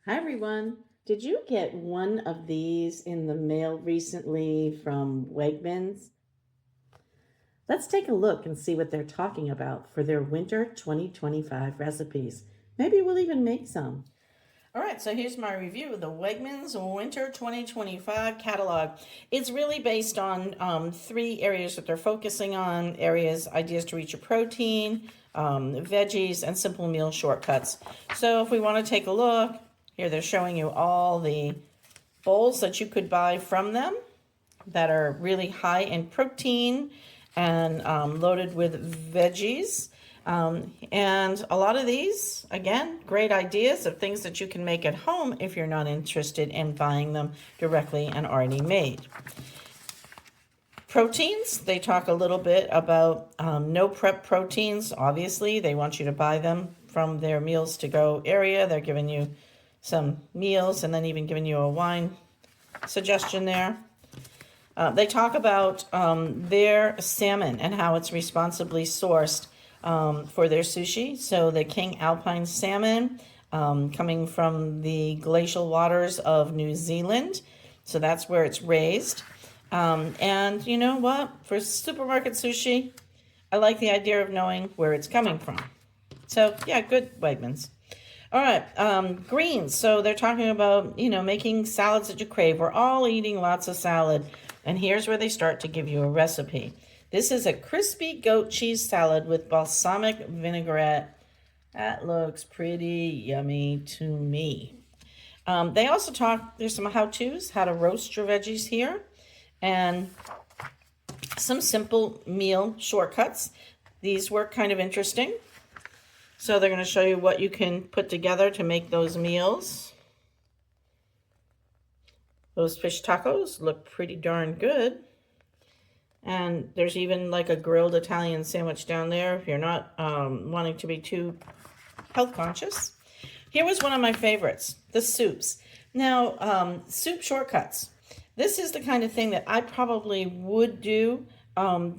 Hi everyone. Did you get one of these in the mail recently from Wegmans? Let's take a look and see what they're talking about for their winter 2025 recipes. Maybe we'll even make some. All right, so here's my review of the Wegmans Winter 2025 catalog. It's really based on three areas that they're focusing on: ideas to reach your protein, veggies, and simple meal shortcuts. So if we want to take a look, here they're showing you all the bowls that you could buy from them that are really high in protein and loaded with veggies. And a lot of these, again, great ideas of things that you can make at home if you're not interested in buying them directly and already made. Proteins, they talk a little bit about no prep proteins. Obviously, they want you to buy them from their meals to go area. They're giving you some meals and then even giving you a wine suggestion there. They talk about their salmon and how it's responsibly sourced for their sushi. So the King Alpine salmon coming from the glacial waters of New Zealand. So that's where it's raised. And you know what? For supermarket sushi, I like the idea of knowing where it's coming from. So yeah, good Wegmans. All right, greens. So they're talking about, making salads that you crave. We're all eating lots of salad. And here's where they start to give you a recipe. This is a crispy goat cheese salad with balsamic vinaigrette. That looks pretty yummy to me. They also talk, there's some how-tos, how to roast your veggies here, and some simple meal shortcuts. These were kind of interesting. So they're going to show you what you can put together to make those meals. Those fish tacos look pretty darn good. And there's even like a grilled Italian sandwich down there if you're not wanting to be too health conscious. Here was one of my favorites, the soups. Now, soup shortcuts. This is the kind of thing that I probably would do I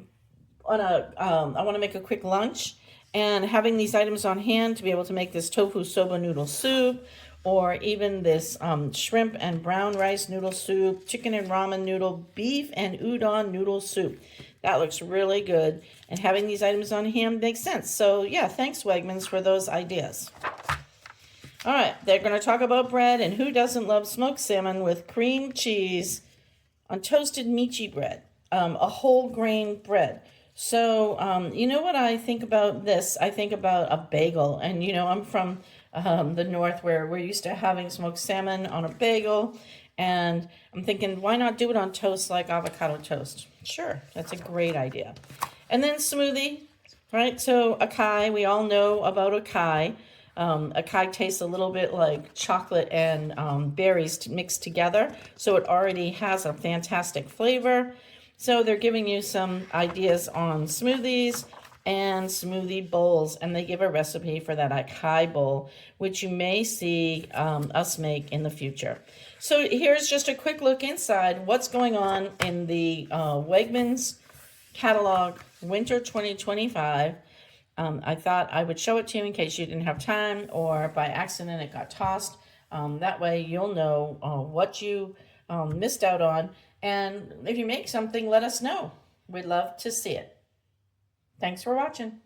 want to make a quick lunch, and having these items on hand to be able to make this tofu soba noodle soup, or even this shrimp and brown rice noodle soup, chicken and ramen noodle, beef and udon noodle soup. That looks really good, and having these items on hand makes sense. So yeah, thanks Wegmans for those ideas. All right, they're going to talk about bread, and who doesn't love smoked salmon with cream cheese on toasted michi bread, a whole grain bread. So, you know what I think about this? I think about a bagel. And, I'm from the north where we're used to having smoked salmon on a bagel. And I'm thinking, why not do it on toast like avocado toast? Sure, that's a great idea. And then smoothie, right? So acai, we all know about acai. Acai tastes a little bit like chocolate and berries mixed together. So it already has a fantastic flavor. So they're giving you some ideas on smoothies and smoothie bowls, and they give a recipe for that acai bowl, which you may see us make in the future. So here's just a quick look inside what's going on in the Wegmans catalog Winter 2025. I thought I would show it to you in case you didn't have time or by accident it got tossed. That way you'll know what you missed out on. And if you make something, let us know. We'd love to see it. Thanks for watching.